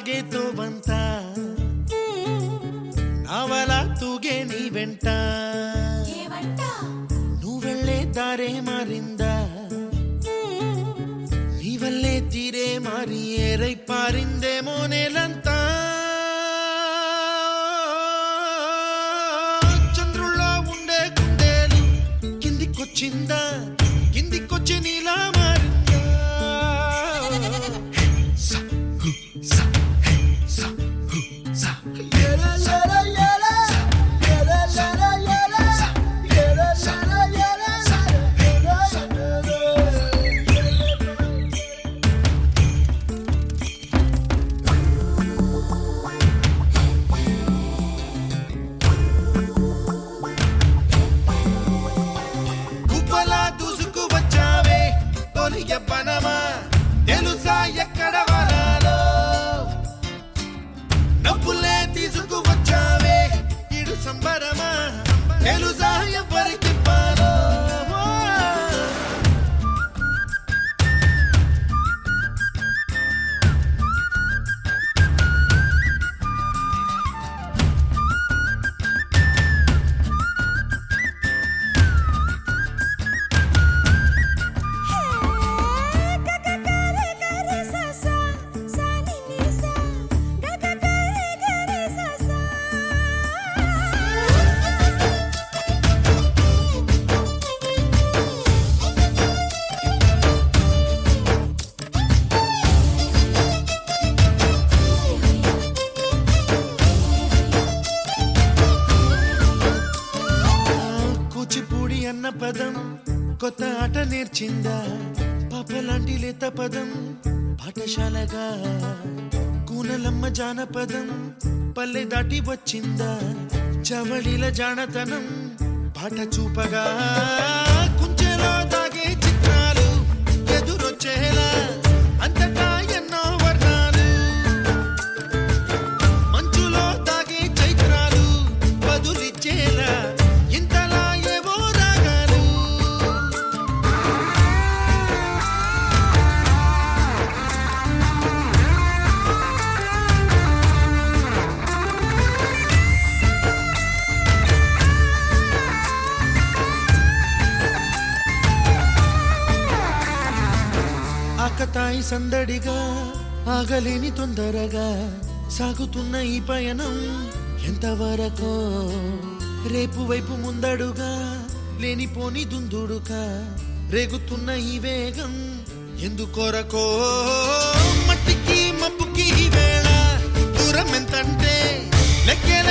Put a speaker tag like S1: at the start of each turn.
S1: ಸಾಗೇತೋ ಬಂತ ನಾವಲ ತೂಗೆ ನೀ వెంట నువ్వెళ్ళే దారే మారిందా నీ వల్లే తీరే మారి ఏరై పారిందేమో నేలంతా చంద్రుల్లో ఉండే గుండెలు కిందికొచ్చిందా కిందికొచ్చి నీలా మారిందా సా హు సా హే సా హు సా పనమా తెలుసా ఎక్కడ వరాలో నవ్వులే తీసుకువచ్చావే ఇడు సంబరమా తెలుసా ఎవరికి పాలో అన్న పదం కొత్త ఆట నేర్చిందా పాపలాంటి లేత పదం పాఠశాలగా కూనలమ్మ జానపదం పల్లె దాటి వచ్చిందా చవళిల జానతనం పాట చూపగా కుంచెలో దాగే చిత్రాలు ఎదురొచ్చేలా అంతటా ఎన్నో వర్ణాలు మంచులో దాగే చైత్రాలు బదులిచ్చేలా ఆకతాయి సందడిగా ఆగలేని తొందరగా సాగుతున్న ఈ పయనం ఎంతవరకో రేపు వైపు ముందడుగా లేనిపోని దుందుడుగా రేగుతున్న ఈ వేగం ఎందుకొరకో మట్టికి మబ్బుకి వేళ దూరం ఎంతంటే లెక్కేల